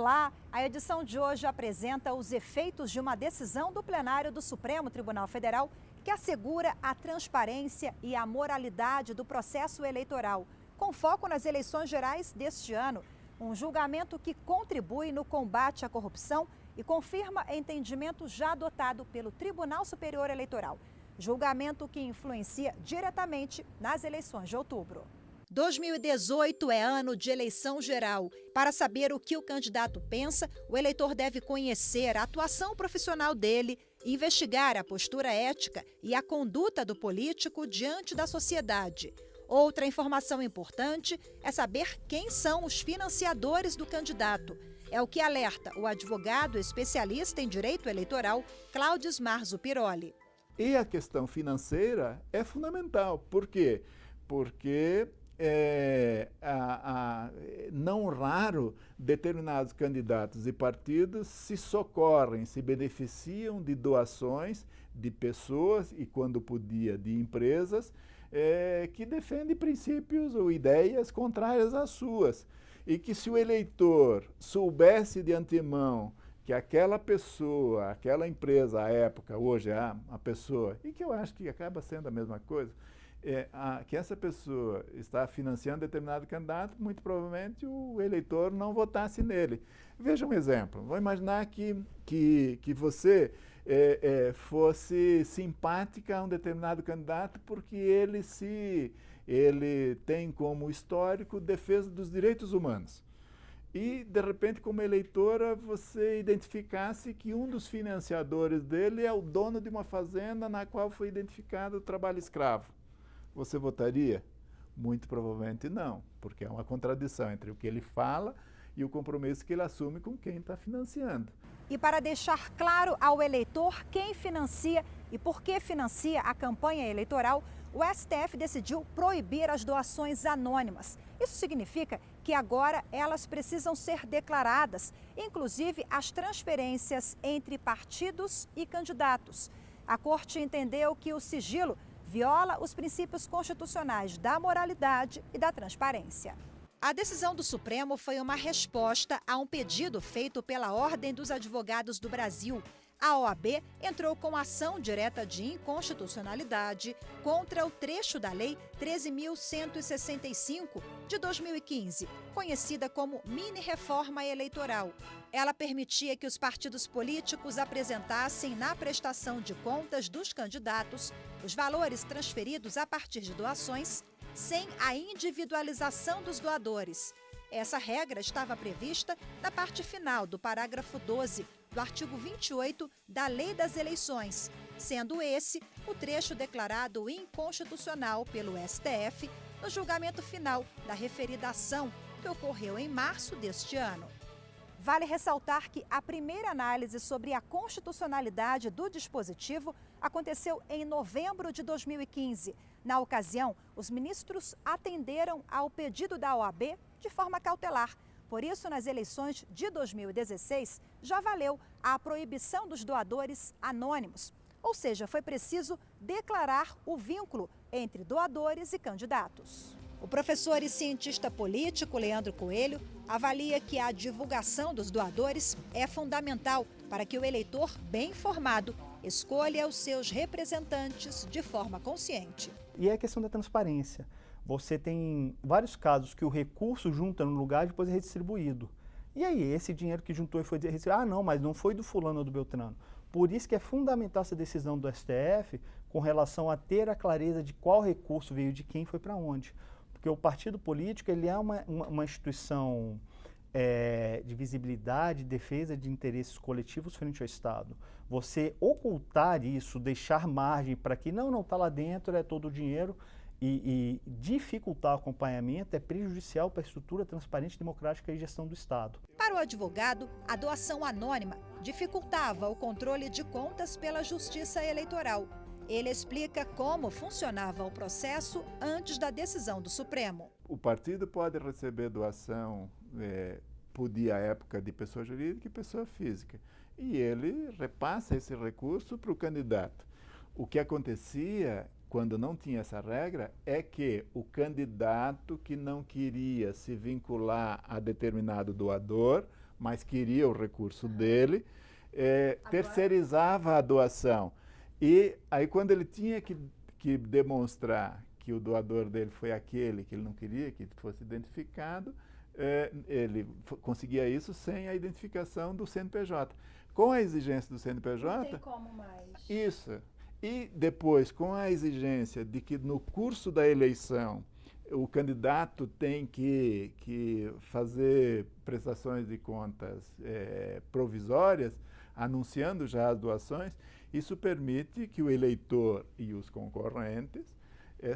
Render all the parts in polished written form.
Olá, a edição de hoje apresenta os efeitos de uma decisão do plenário do Supremo Tribunal Federal que assegura a transparência e a moralidade do processo eleitoral, com foco nas eleições gerais deste ano. Um julgamento que contribui no combate à corrupção e confirma entendimento já adotado pelo Tribunal Superior Eleitoral. Julgamento que influencia diretamente nas eleições de outubro. 2018 é ano de eleição geral. Para saber o que o candidato pensa, o eleitor deve conhecer a atuação profissional dele, investigar a postura ética e a conduta do político diante da sociedade. Outra informação importante é saber quem são os financiadores do candidato. É o que alerta o advogado especialista em direito eleitoral, Cláudio Marzo Piroli. E a questão financeira é fundamental. Por quê? Porque não raro, determinados candidatos e partidos se socorrem, se beneficiam de doações de pessoas e, quando podia, de empresas que defendem princípios ou ideias contrárias às suas. E que, se o eleitor soubesse de antemão que aquela pessoa, aquela empresa, à época, hoje é a pessoa, e que eu acho que acaba sendo a mesma coisa, que essa pessoa está financiando determinado candidato, muito provavelmente o eleitor não votasse nele. Veja um exemplo. Vou imaginar que você fosse simpática a um determinado candidato porque ele tem como histórico defesa dos direitos humanos. E, de repente, como eleitora, você identificasse que um dos financiadores dele é o dono de uma fazenda na qual foi identificado o trabalho escravo. Você votaria? Muito provavelmente não, porque é uma contradição entre o que ele fala e o compromisso que ele assume com quem está financiando. E para deixar claro ao eleitor quem financia e por que financia a campanha eleitoral, o STF decidiu proibir as doações anônimas. Isso significa que agora elas precisam ser declaradas, inclusive as transferências entre partidos e candidatos. A Corte entendeu que o sigilo viola os princípios constitucionais da moralidade e da transparência. A decisão do Supremo foi uma resposta a um pedido feito pela Ordem dos Advogados do Brasil. A OAB entrou com ação direta de inconstitucionalidade contra o trecho da Lei 13.165 de 2015, conhecida como mini-reforma eleitoral. Ela permitia que os partidos políticos apresentassem na prestação de contas dos candidatos os valores transferidos a partir de doações, sem a individualização dos doadores. Essa regra estava prevista na parte final do parágrafo 12 do artigo 28 da Lei das Eleições, sendo esse o trecho declarado inconstitucional pelo STF no julgamento final da referida ação, que ocorreu em março deste ano. Vale ressaltar que a primeira análise sobre a constitucionalidade do dispositivo aconteceu em novembro de 2015. Na ocasião, os ministros atenderam ao pedido da OAB de forma cautelar. Por isso, nas eleições de 2016, já valeu a proibição dos doadores anônimos. Ou seja, foi preciso declarar o vínculo entre doadores e candidatos. O professor e cientista político Leandro Coelho avalia que a divulgação dos doadores é fundamental para que o eleitor bem informado escolha os seus representantes de forma consciente. E é a questão da transparência. Você tem vários casos que o recurso junta no lugar e depois é redistribuído. E aí, esse dinheiro que juntou e foi redistribuído, não, mas não foi do fulano ou do Beltrano. Por isso que é fundamental essa decisão do STF com relação a ter a clareza de qual recurso veio de quem e foi para onde. Porque o partido político ele é uma instituição de visibilidade, defesa de interesses coletivos frente ao Estado. Você ocultar isso, deixar margem para que não está lá dentro, é todo o dinheiro, e dificultar o acompanhamento é prejudicial para a estrutura transparente, democrática e gestão do Estado. Para o advogado, a doação anônima dificultava o controle de contas pela Justiça Eleitoral. Ele explica como funcionava o processo antes da decisão do Supremo. O partido pode receber doação, podia à época, de pessoa jurídica e pessoa física. E ele repassa esse recurso para o candidato. O que acontecia quando não tinha essa regra é que o candidato que não queria se vincular a determinado doador mas queria o recurso dele, terceirizava a doação. E aí, quando ele tinha que demonstrar que o doador dele foi aquele que ele não queria que fosse identificado, ele conseguia isso sem a identificação do CNPJ. Com a exigência do CNPJ... Não tem como mais. Isso. E depois, com a exigência de que no curso da eleição o candidato tem que fazer prestações de contas provisórias, anunciando já as doações, isso permite que o eleitor e os concorrentes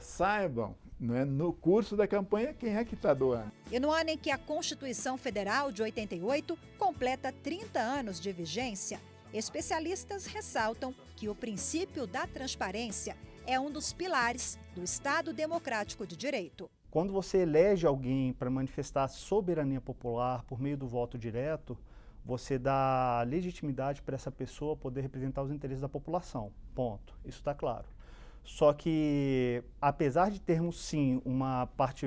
saibam, né, no curso da campanha quem é que está doando. E no ano em que a Constituição Federal de 88 completa 30 anos de vigência, especialistas ressaltam que o princípio da transparência é um dos pilares do Estado Democrático de Direito. Quando você elege alguém para manifestar a soberania popular por meio do voto direto, você dá legitimidade para essa pessoa poder representar os interesses da população. Ponto. Isso está claro. Só que, apesar de termos, sim, uma parte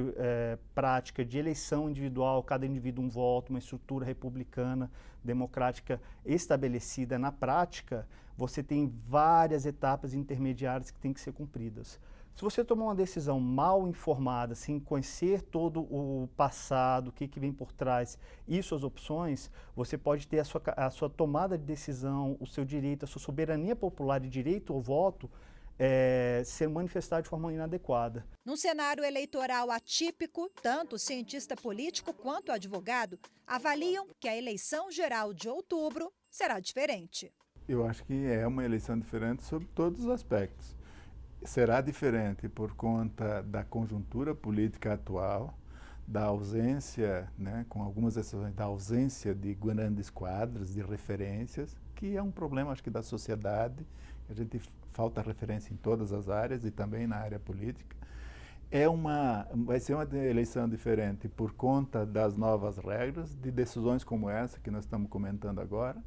prática de eleição individual, cada indivíduo um voto, uma estrutura republicana, democrática estabelecida na prática, você tem várias etapas intermediárias que têm que ser cumpridas. Se você tomar uma decisão mal informada, sem conhecer todo o passado, o que vem por trás e suas opções, você pode ter a sua tomada de decisão, o seu direito, a sua soberania popular e direito ao voto ser manifestado de forma inadequada. Num cenário eleitoral atípico, tanto o cientista político quanto o advogado avaliam que a eleição geral de outubro será diferente. Eu acho que é uma eleição diferente sobre todos os aspectos. Será diferente por conta da conjuntura política atual, da ausência, né, com algumas exceções, da ausência de grandes quadros, de referências, que é um problema, acho que, da sociedade. A gente falta referência em todas as áreas e também na área política. Vai ser uma eleição diferente por conta das novas regras, de decisões como essa que nós estamos comentando agora.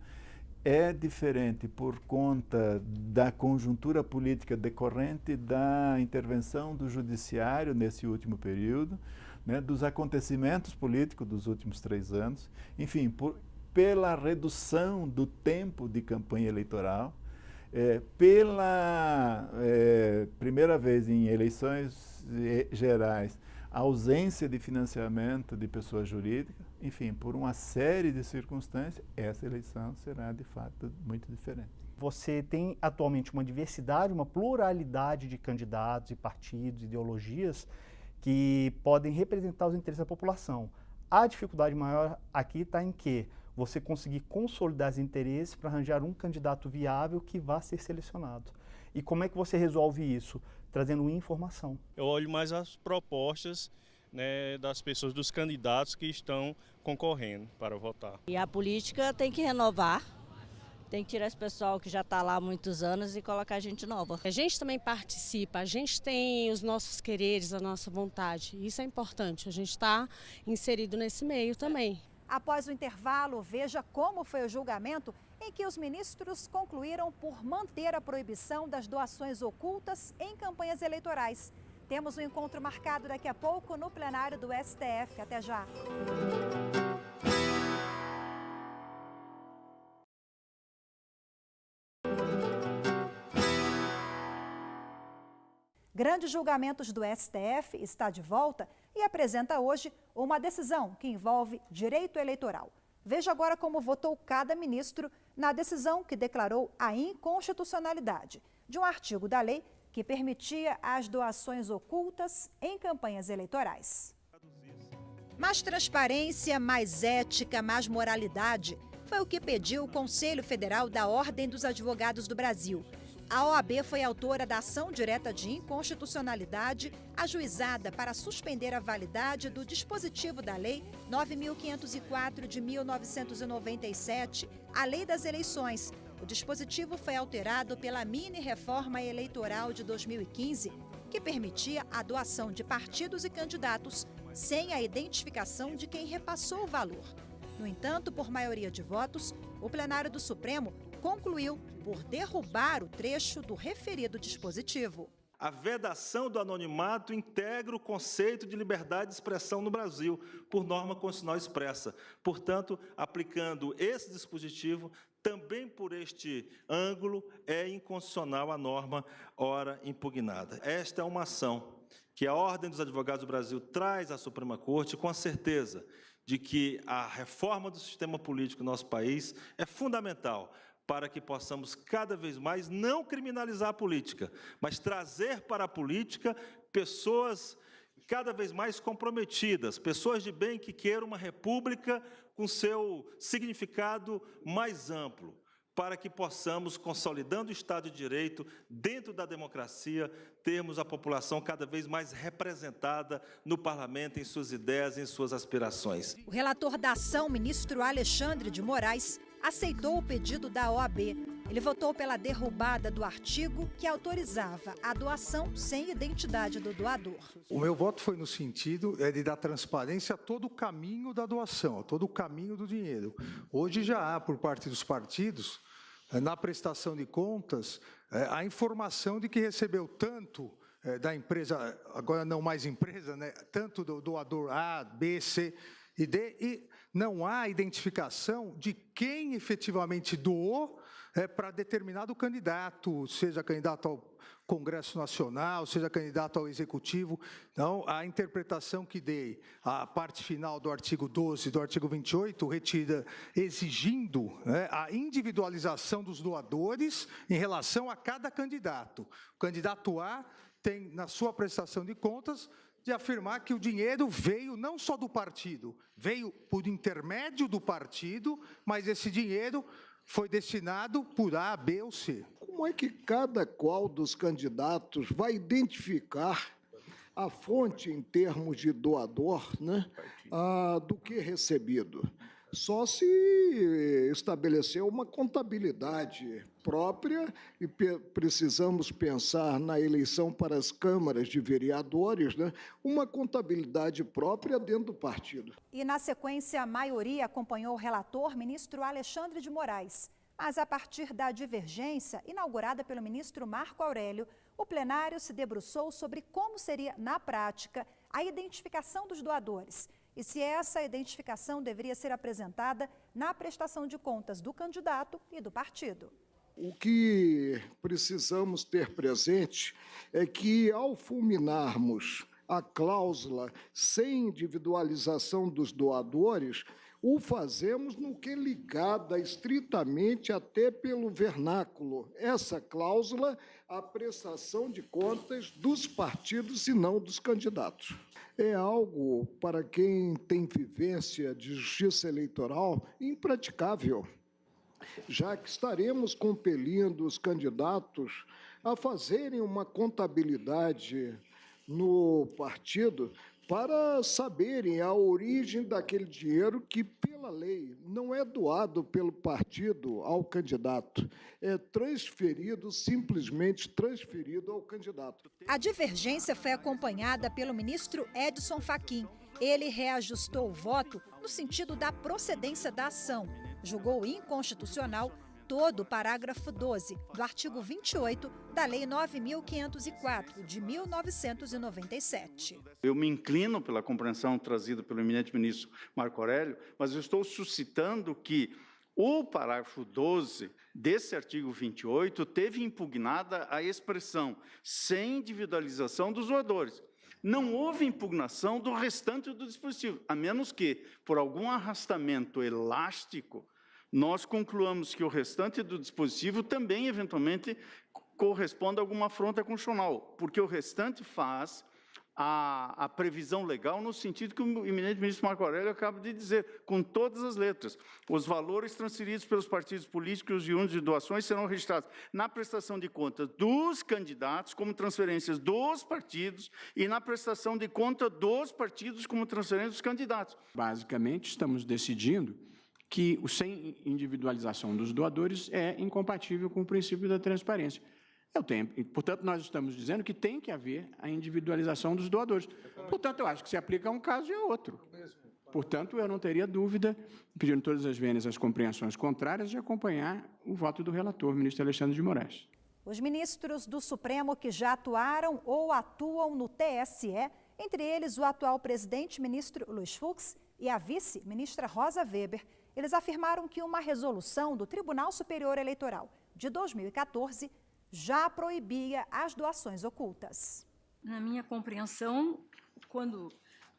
É diferente por conta da conjuntura política decorrente da intervenção do judiciário nesse último período, né, dos acontecimentos políticos dos últimos 3 anos, enfim, pela redução do tempo de campanha eleitoral, pela primeira vez em eleições gerais, a ausência de financiamento de pessoa jurídica, enfim, por uma série de circunstâncias, essa eleição será, de fato, muito diferente. Você tem atualmente uma diversidade, uma pluralidade de candidatos e partidos, ideologias, que podem representar os interesses da população. A dificuldade maior aqui está em que você conseguir consolidar os interesses para arranjar um candidato viável que vá ser selecionado. E como é que você resolve isso? Trazendo informação. Eu olho mais as propostas, né, das pessoas, dos candidatos que estão concorrendo para votar. E a política tem que renovar, tem que tirar esse pessoal que já está lá há muitos anos e colocar gente nova. A gente também participa, a gente tem os nossos quereres, a nossa vontade. Isso é importante, a gente está inserido nesse meio também. Após o intervalo, veja como foi o julgamento em que os ministros concluíram por manter a proibição das doações ocultas em campanhas eleitorais. Temos um encontro marcado daqui a pouco no plenário do STF. Até já! Grandes Julgamentos do STF está de volta e apresenta hoje uma decisão que envolve direito eleitoral. Veja agora como votou cada ministro na decisão que declarou a inconstitucionalidade de um artigo da lei que permitia as doações ocultas em campanhas eleitorais. Mais transparência, mais ética, mais moralidade foi o que pediu o Conselho Federal da Ordem dos Advogados do Brasil. A OAB foi autora da ação direta de inconstitucionalidade ajuizada para suspender a validade do dispositivo da Lei 9.504 de 1997, a Lei das Eleições. O dispositivo foi alterado pela mini-reforma eleitoral de 2015, que permitia a doação de partidos e candidatos sem a identificação de quem repassou o valor. No entanto, por maioria de votos, o plenário do Supremo concluiu por derrubar o trecho do referido dispositivo. A vedação do anonimato integra o conceito de liberdade de expressão no Brasil, por norma constitucional expressa. Portanto, aplicando esse dispositivo, também por este ângulo, é inconstitucional a norma ora impugnada. Esta é uma ação que a Ordem dos Advogados do Brasil traz à Suprema Corte com a certeza de que a reforma do sistema político no nosso país é fundamental para que possamos cada vez mais não criminalizar a política, mas trazer para a política pessoas cada vez mais comprometidas, pessoas de bem que queiram uma república com seu significado mais amplo, para que possamos, consolidando o Estado de Direito, dentro da democracia, termos a população cada vez mais representada no Parlamento, em suas ideias, em suas aspirações. O relator da ação, ministro Alexandre de Moraes, aceitou o pedido da OAB. Ele votou pela derrubada do artigo que autorizava a doação sem identidade do doador. O meu voto foi no sentido de dar transparência a todo o caminho da doação, a todo o caminho do dinheiro. Hoje já há, por parte dos partidos, na prestação de contas, a informação de que recebeu tanto da empresa, agora não mais empresa, né, tanto do doador A, B, C e D, e não há identificação de quem efetivamente doou para determinado candidato, seja candidato ao Congresso Nacional, seja candidato ao Executivo. Então, a interpretação que dei, a parte final do artigo 12 do artigo 28, retira exigindo a individualização dos doadores em relação a cada candidato. O candidato A tem, na sua prestação de contas, de afirmar que o dinheiro veio não só do partido, veio por intermédio do partido, mas esse dinheiro foi destinado por A, B ou C. Como é que cada qual dos candidatos vai identificar a fonte em termos de doador, né, do que recebido? Só se estabeleceu uma contabilidade própria e precisamos pensar na eleição para as câmaras de vereadores, né, uma contabilidade própria dentro do partido. E, na sequência, a maioria acompanhou o relator, ministro Alexandre de Moraes. Mas, a partir da divergência inaugurada pelo ministro Marco Aurélio, o plenário se debruçou sobre como seria, na prática, a identificação dos doadores e se essa identificação deveria ser apresentada na prestação de contas do candidato e do partido. O que precisamos ter presente é que, ao fulminarmos a cláusula sem individualização dos doadores, o fazemos no que é ligada estritamente até pelo vernáculo, essa cláusula, à prestação de contas dos partidos e não dos candidatos. É algo, para quem tem vivência de justiça eleitoral, impraticável, já que estaremos compelindo os candidatos a fazerem uma contabilidade no partido para saberem a origem daquele dinheiro que, pela lei, não é doado pelo partido ao candidato, é transferido, simplesmente transferido ao candidato. A divergência foi acompanhada pelo ministro Edson Fachin. Ele reajustou o voto no sentido da procedência da ação. Julgou inconstitucional todo o parágrafo 12 do artigo 28 da Lei 9.504, de 1997. Eu me inclino pela compreensão trazida pelo eminente ministro Marco Aurélio, mas eu estou suscitando que o parágrafo 12 desse artigo 28 teve impugnada a expressão sem individualização dos doadores. Não houve impugnação do restante do dispositivo, a menos que, por algum arrastamento elástico, nós concluamos que o restante do dispositivo também, eventualmente, corresponde a alguma afronta constitucional, porque o restante faz a previsão legal no sentido que o eminente ministro Marco Aurélio acaba de dizer, com todas as letras. Os valores transferidos pelos partidos políticos e de doações serão registrados na prestação de contas dos candidatos como transferências dos partidos e na prestação de conta dos partidos como transferências dos candidatos. Basicamente, estamos decidindo que o sem individualização dos doadores é incompatível com o princípio da transparência. Portanto, nós estamos dizendo que tem que haver a individualização dos doadores. Portanto, eu acho que se aplica a um caso e a outro. Portanto, eu não teria dúvida, pedindo todas as vênias as compreensões contrárias, de acompanhar o voto do relator, ministro Alexandre de Moraes. Os ministros do Supremo que já atuaram ou atuam no TSE, entre eles o atual presidente, ministro Luiz Fux, e a vice-ministra Rosa Weber, eles afirmaram que uma resolução do Tribunal Superior Eleitoral de 2014 já proibia as doações ocultas. Na minha compreensão, quando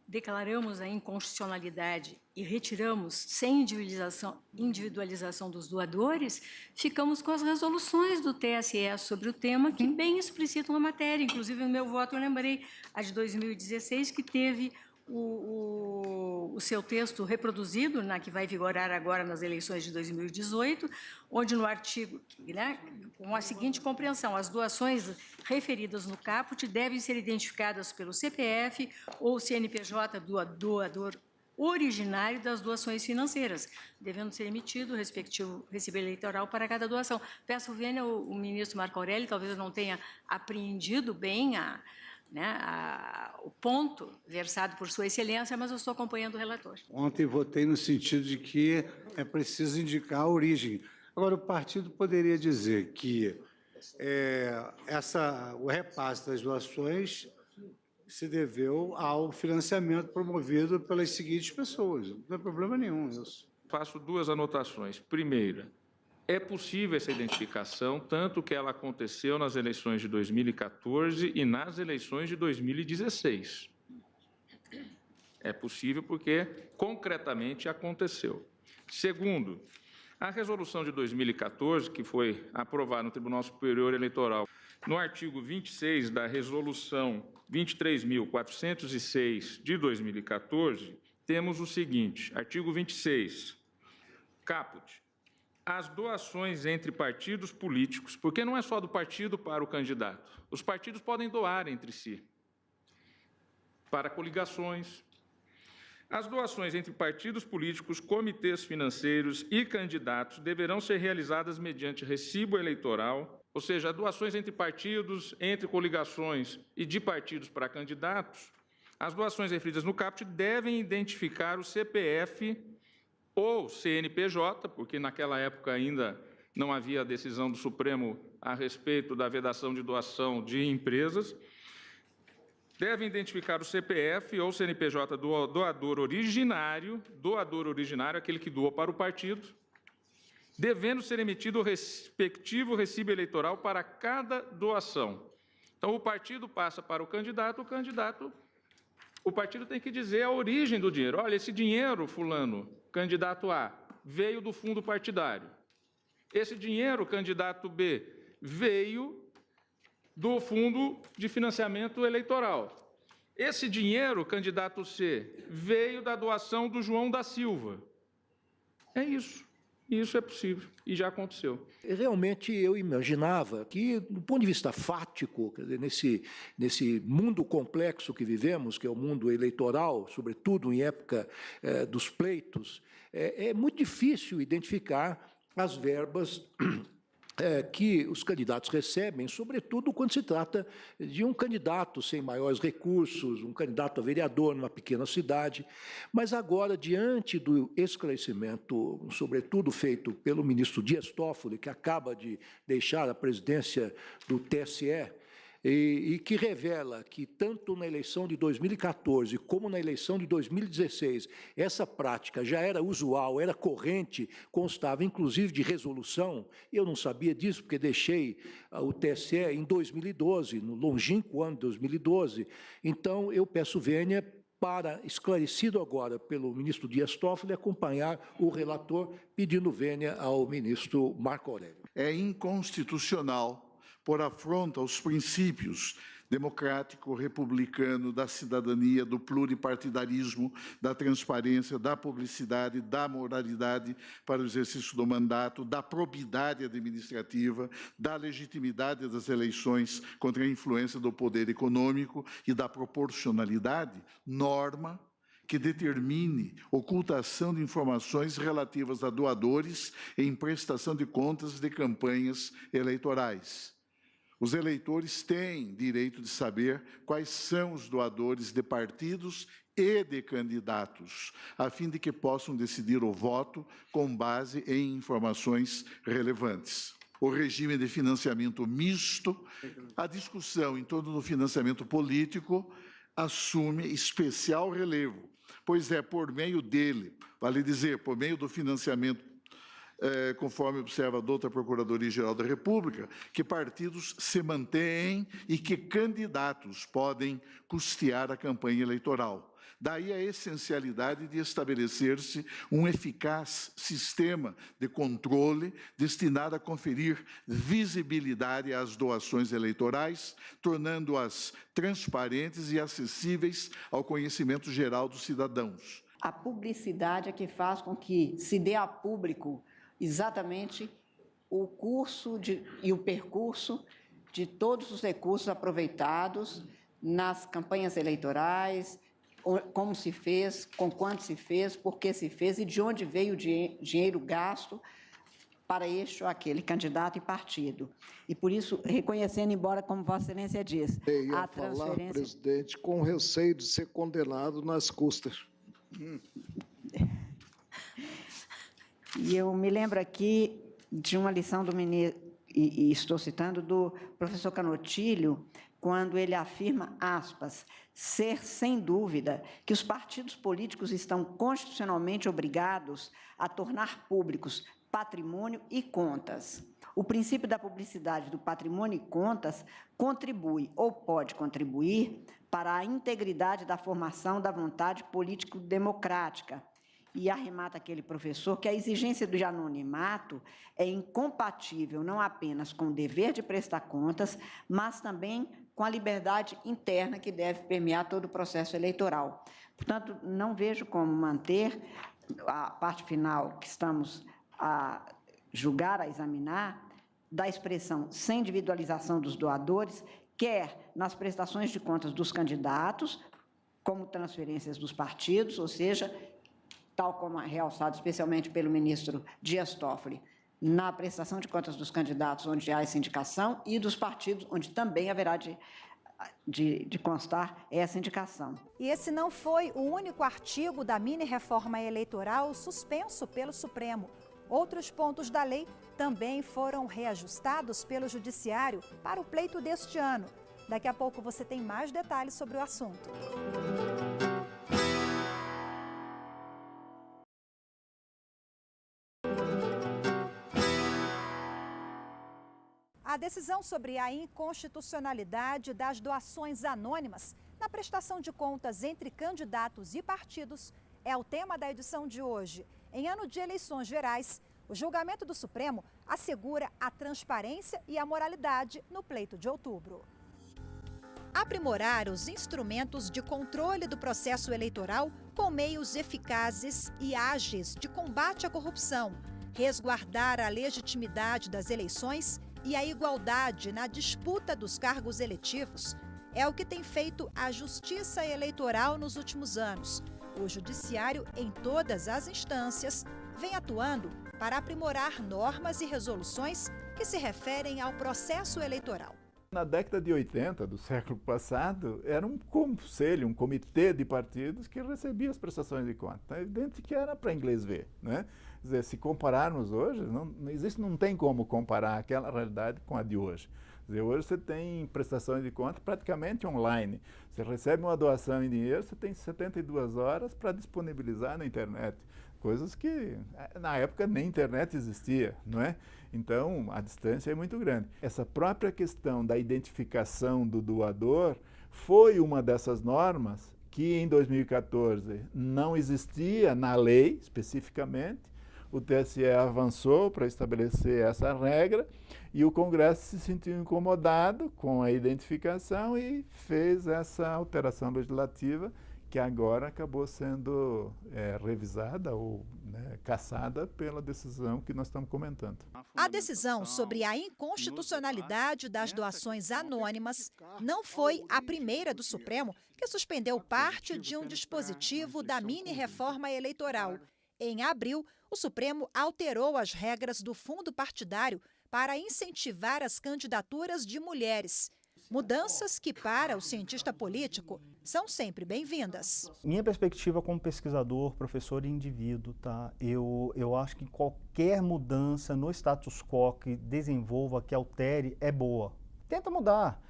declaramos a inconstitucionalidade e retiramos sem individualização dos doadores, ficamos com as resoluções do TSE sobre o tema que bem explicitam a matéria. Inclusive, no meu voto, eu lembrei a de 2016, que teve o seu texto reproduzido, que vai vigorar agora nas eleições de 2018, onde no artigo, com a seguinte compreensão: as doações referidas no caput devem ser identificadas pelo CPF ou CNPJ do doador originário das doações financeiras, devendo ser emitido o respectivo recibo eleitoral para cada doação. Peço vênia o ministro Marco Aurélio, talvez eu não tenha apreendido bem o ponto versado por Sua Excelência, mas eu estou acompanhando o relator. Ontem votei no sentido de que é preciso indicar a origem. Agora, o partido poderia dizer que o repasse das doações se deveu ao financiamento promovido pelas seguintes pessoas. Não é problema nenhum isso. Faço duas anotações. Primeira, é possível essa identificação, tanto que ela aconteceu nas eleições de 2014 e nas eleições de 2016. É possível porque, concretamente, aconteceu. Segundo, a resolução de 2014, que foi aprovada no Tribunal Superior Eleitoral, no artigo 26 da resolução 23.406 de 2014, temos o seguinte: artigo 26, caput. As doações entre partidos políticos, porque não é só do partido para o candidato, os partidos podem doar entre si, para coligações. As doações entre partidos políticos, comitês financeiros e candidatos deverão ser realizadas mediante recibo eleitoral, ou seja, doações entre partidos, entre coligações e de partidos para candidatos. As doações referidas no caput devem identificar o CPF ou CNPJ, porque naquela época ainda não havia decisão do Supremo a respeito da vedação de doação de empresas. Devem identificar o CPF ou CNPJ do doador originário, aquele que doou para o partido, devendo ser emitido o respectivo recibo eleitoral para cada doação. Então, o partido passa para o candidato, o partido tem que dizer a origem do dinheiro. Olha, esse dinheiro, fulano, candidato A, veio do fundo partidário. Esse dinheiro, candidato B, veio do fundo de financiamento eleitoral. Esse dinheiro, candidato C, veio da doação do João da Silva. É isso. Isso é possível e já aconteceu. Realmente eu imaginava que, do ponto de vista fático, quer dizer, nesse mundo complexo que vivemos, que é o mundo eleitoral, sobretudo em época dos pleitos, é muito difícil identificar as verbas que os candidatos recebem, sobretudo quando se trata de um candidato sem maiores recursos, um candidato a vereador numa pequena cidade. Mas agora, diante do esclarecimento, sobretudo feito pelo ministro Dias Toffoli, que acaba de deixar a presidência do TSE, e que revela que, tanto na eleição de 2014 como na eleição de 2016, essa prática já era usual, era corrente, constava inclusive de resolução. Eu não sabia disso, porque deixei o TSE em 2012, no longínquo ano de 2012. Então, eu peço vênia para, esclarecido agora pelo ministro Dias Toffoli, acompanhar o relator, pedindo vênia ao ministro Marco Aurélio. É inconstitucional por afronta aos princípios democrático, republicano, da cidadania, do pluripartidarismo, da transparência, da publicidade, da moralidade para o exercício do mandato, da probidade administrativa, da legitimidade das eleições contra a influência do poder econômico e da proporcionalidade, norma que determine ocultação de informações relativas a doadores em prestação de contas de campanhas eleitorais. Os eleitores têm direito de saber quais são os doadores de partidos e de candidatos, a fim de que possam decidir o voto com base em informações relevantes. o regime de financiamento misto. A discussão em torno do financiamento político assume especial relevo, pois é por meio dele, vale dizer, por meio do financiamento, conforme observa a douta Procuradoria-Geral da República, que partidos se mantêm e que candidatos podem custear a campanha eleitoral. Daí a essencialidade de estabelecer-se um eficaz sistema de controle destinado a conferir visibilidade às doações eleitorais, tornando-as transparentes e acessíveis ao conhecimento geral dos cidadãos. A publicidade é que faz com que se dê a público exatamente o curso e o percurso de todos os recursos aproveitados nas campanhas eleitorais, como se fez, com quanto se fez, por que se fez e de onde veio o dinheiro gasto para este ou aquele candidato e partido. E por isso, reconhecendo, embora, como Vossa Excelência diz, a transferência... falar, presidente, com receio de ser condenado nas custas. E eu me lembro aqui de uma lição do ministro, e estou citando, do professor Canotilho, quando ele afirma, aspas, ser sem dúvida que os partidos políticos estão constitucionalmente obrigados a tornar públicos patrimônio e contas. O princípio da publicidade do patrimônio e contas contribui ou pode contribuir para a integridade da formação da vontade político-democrática. E arremata aquele professor que a exigência do anonimato é incompatível não apenas com o dever de prestar contas, mas também com a liberdade interna que deve permear todo o processo eleitoral. Portanto, não vejo como manter a parte final que estamos a julgar, a examinar, da expressão sem individualização dos doadores, quer nas prestações de contas dos candidatos, como transferências dos partidos, ou seja, tal como é realçado especialmente pelo ministro Dias Toffoli, na prestação de contas dos candidatos, onde há essa indicação, e dos partidos, onde também haverá de constar essa indicação. E esse não foi o único artigo da mini-reforma eleitoral suspenso pelo Supremo. Outros pontos da lei também foram reajustados pelo Judiciário para o pleito deste ano. Daqui a pouco você tem mais detalhes sobre o assunto. A decisão sobre a inconstitucionalidade das doações anônimas na prestação de contas entre candidatos e partidos é o tema da edição de hoje. Em ano de eleições gerais, o julgamento do Supremo assegura a transparência e a moralidade no pleito de outubro. Aprimorar os instrumentos de controle do processo eleitoral com meios eficazes e ágeis de combate à corrupção, resguardar a legitimidade das eleições e a igualdade na disputa dos cargos eletivos é o que tem feito a Justiça Eleitoral nos últimos anos. O Judiciário, em todas as instâncias, vem atuando para aprimorar normas e resoluções que se referem ao processo eleitoral. Na década de 80 do século passado, era um conselho, um comitê de partidos que recebia as prestações de contas. É evidente que era para inglês ver, né? Quer dizer, se compararmos hoje, não tem como comparar aquela realidade com a de hoje. Quer dizer, hoje você tem prestações de contas praticamente online. Você recebe uma doação em dinheiro, você tem 72 horas para disponibilizar na internet. Coisas que, na época, nem internet existia, não é? Então, a distância é muito grande. Essa própria questão da identificação do doador foi uma dessas normas que, em 2014, não existia na lei, especificamente. O TSE avançou para estabelecer essa regra e o Congresso se sentiu incomodado com a identificação e fez essa alteração legislativa que agora acabou sendo revisada ou cassada pela decisão que nós estamos comentando. A decisão sobre a inconstitucionalidade das doações anônimas não foi a primeira do Supremo que suspendeu parte de um dispositivo da mini-reforma eleitoral. Em abril, o Supremo alterou as regras do fundo partidário para incentivar as candidaturas de mulheres. Mudanças que, para o cientista político, são sempre bem-vindas. Minha perspectiva como pesquisador, professor e indivíduo, tá? Eu acho que qualquer mudança no status quo que desenvolva, que altere, é boa. Tenta mudar.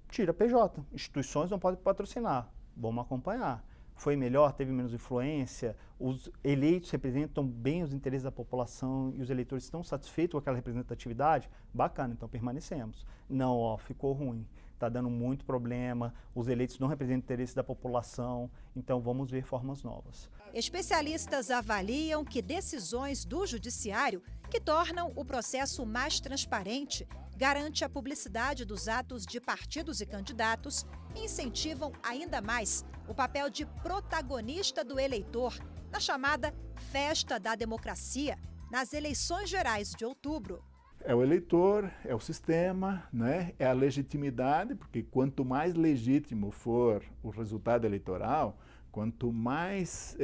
Tira PJ. Instituições não podem patrocinar. Vamos acompanhar. Foi melhor, teve menos influência, os eleitos representam bem os interesses da população e os eleitores estão satisfeitos com aquela representatividade, bacana, então permanecemos. Não, ficou ruim, está dando muito problema, os eleitos não representam o interesse da população, então vamos ver formas novas. Especialistas avaliam que decisões do judiciário que tornam o processo mais transparente, garante a publicidade dos atos de partidos e candidatos e incentivam ainda mais o papel de protagonista do eleitor na chamada Festa da Democracia, nas eleições gerais de outubro. É o eleitor, é o sistema, né? É a legitimidade, porque quanto mais legítimo for o resultado eleitoral, quanto mais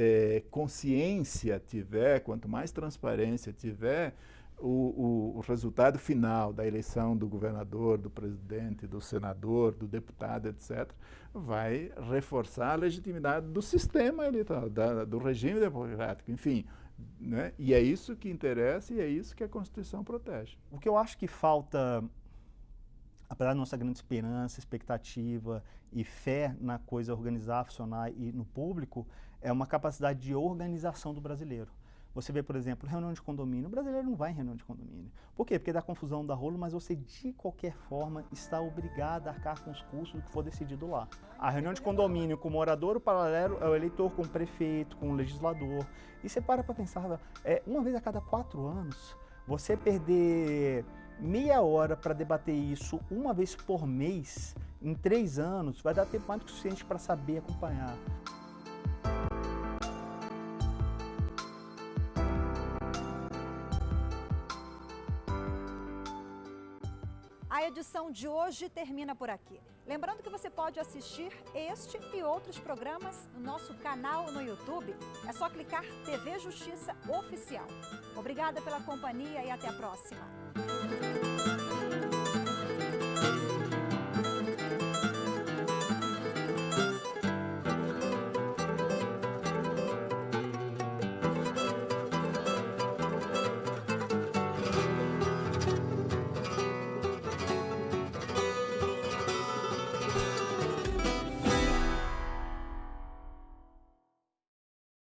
consciência tiver, quanto mais transparência tiver, o resultado final da eleição do governador, do presidente, do senador, do deputado, etc., vai reforçar a legitimidade do sistema eleitoral, do regime democrático, enfim. Né? E é isso que interessa e é isso que a Constituição protege. O que eu acho que falta, apesar da nossa grande esperança, expectativa e fé na coisa organizar, funcionar e no público, é uma capacidade de organização do brasileiro. Você vê, por exemplo, reunião de condomínio. O brasileiro não vai em reunião de condomínio. Por quê? Porque dá confusão, dá rolo, mas você, de qualquer forma, está obrigado a arcar com os custos do que for decidido lá. A reunião de condomínio com o morador, o paralelo é o eleitor com o prefeito, com o legislador. E você para pensar, uma vez a cada 4 anos, você perder meia hora para debater isso uma vez por mês, em 3 anos, vai dar tempo mais do que o suficiente para saber acompanhar. A edição de hoje termina por aqui. Lembrando que você pode assistir este e outros programas no nosso canal no YouTube. É só clicar TV Justiça Oficial. Obrigada pela companhia e até a próxima.